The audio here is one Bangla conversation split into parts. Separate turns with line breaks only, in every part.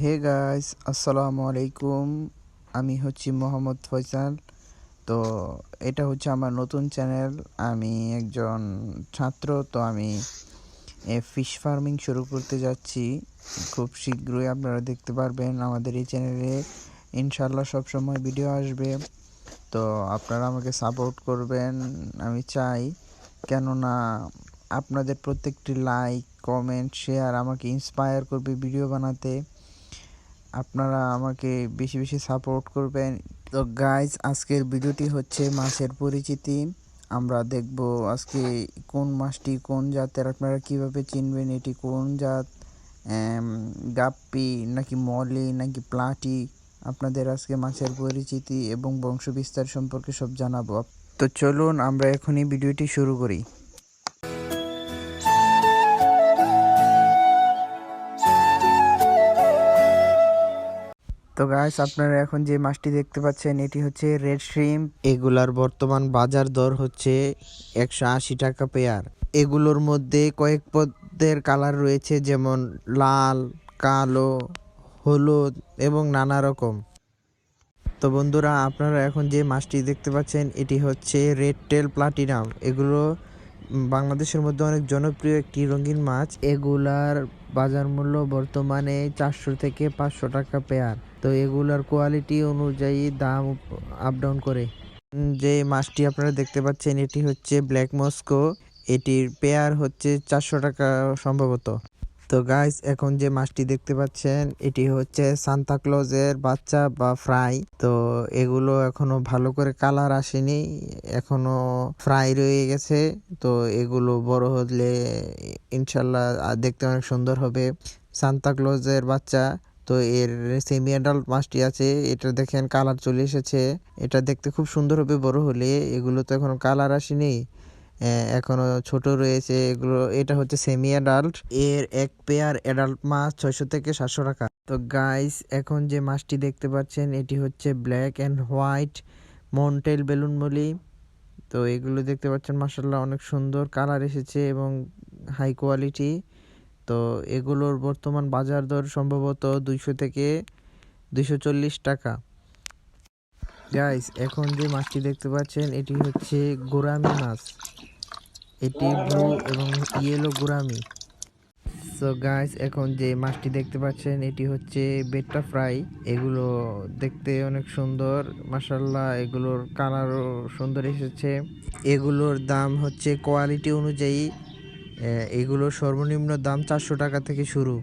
হে গাইস, আসসালামু আলাইকুম। আমি হচ্ছি মোহাম্মদ ফয়সাল। তো এটা হচ্ছে আমার নতুন চ্যানেল। আমি একজন ছাত্র, তো আমি ফিশ ফার্মিং শুরু করতে যাচ্ছি। খুব শীঘ্রই আপনারা দেখতে পারবেন আমাদের এই চ্যানেলে ইনশাল্লাহ সবসময় ভিডিও আসবে। তো আপনারা আমাকে সাপোর্ট করবেন আমি চাই, কেননা আপনাদের প্রত্যেকটি লাইক, কমেন্ট, শেয়ার আমাকে ইন্সপায়ার করবে ভিডিও বানাতে। আপনারা আমাকে বেশি বেশি সাপোর্ট করবেন। তো গাইজ, আজকের ভিডিওটি হচ্ছে মাছের পরিচিতি। আমরা দেখব আজকে কোন মাছটি কোন জাতের, আপনারা কিভাবে চিনবেন এটি কোন জাত, গাপ্পি নাকি মলি নাকি প্লাটি। আপনাদের আজকে মাছের পরিচিতি এবং বংশবিস্তার সম্পর্কে সব জানাবো। তো চলুন আমরা এখনই ভিডিওটি শুরু করি। তো গাইস, আপনারা এখন যে মাছটি দেখতে পাচ্ছেন এটি হচ্ছে রেড শ্রিম্প। এগুলার বর্তমান বাজার দর হচ্ছে 180 টাকা পেয়ার। এগুলোর মধ্যে কয়েক পদের কালার রয়েছে, যেমন লাল, কালো, হলুদ এবং নানা রকম। তো বন্ধুরা, আপনারা এখন যে মাছটি দেখতে পাচ্ছেন এটি হচ্ছে রেড টেল প্লাটিনাম। এগুলো বাংলাদেশের মধ্যে অনেক জনপ্রিয় একটি রঙিন মাছ। এগুলার বাজার মূল্য বর্তমানে 400 থেকে 500 টাকা পেয়ার। তো এগুলার কোয়ালিটি অনুযায়ী দাম আপ ডাউন করে। যে মাছটি আপনারা দেখতে পাচ্ছেন এটি হচ্ছে ব্ল্যাক মস্কো। এটির পেয়ার হচ্ছে 400 টাকা সম্ভবত। তো গাইস, এখন যে মাছটি দেখতে পাচ্ছেন এটি হচ্ছে সান্তাক্লজের বাচ্চা বা ফ্রাই। তো এগুলো এখনো ভালো করে কালার আসেনি, এখনো ফ্রাই রয়ে গেছে। তো এগুলো বড় হলে ইনশাল্লাহ দেখতে অনেক সুন্দর হবে। সান্তাক্লজের বাচ্চা। তো এর সেমি অ্যাডাল্ট মাছটি আছে, এটা দেখেন কালার চলে এসেছে। এটা দেখতে খুব সুন্দর হবে বড় হলে। এগুলো তো এখনো কালার আসেনি, এখনো ছোট রয়েছে এগুলো। এটা হচ্ছে সেমি অ্যাডাল্ট। এর এক পেয়ার অ্যাডাল্ট মাছ 600 থেকে 700 টাকা। তো গাইস, এখন যে মাছটি দেখতে পাচ্ছেন এটি হচ্ছে black and white mantle balloon Moli. তো এগুলো দেখতে পাচ্ছেন মাশাআল্লাহ অনেক সুন্দর কালার এসেছে এবং হাই কোয়ালিটি। তো এগুলোর বর্তমান বাজার দর সম্ভবত 200 থেকে 240 টাকা। গাইস, এখন যে মাছটি দেখতে পাচ্ছেন এটি হচ্ছে গোরামি মাছ। এটি ব্লু এবং ইয়েলো গোরামি। সো গাইস, এখন যে মাছটি দেখতে পাচ্ছেন এটি হচ্ছে বেট্টা ফ্রাই। এগুলো দেখতে অনেক সুন্দর মাশাআল্লাহ, এগুলোর কালারও সুন্দর এসেছে। এগুলোর দাম হচ্ছে কোয়ালিটি অনুযায়ী, এগুলোর সর্বনিম্ন দাম 400 টাকা থেকে শুরু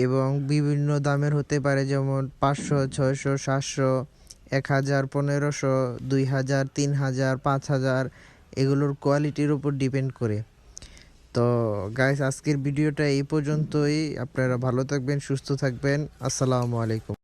এবং বিভিন্ন দামের হতে পারে, যেমন 500, 600, 700, 1000, 1500, 2000, 3000, 5000। এগুলোর কোয়ালিটির উপর ডিপেন্ড করে। তো গাইস, আজকের ভিডিওটা এই পর্যন্তই। আপনারা ভালো থাকবেন, সুস্থ থাকবেন। আসসালামু আলাইকুম।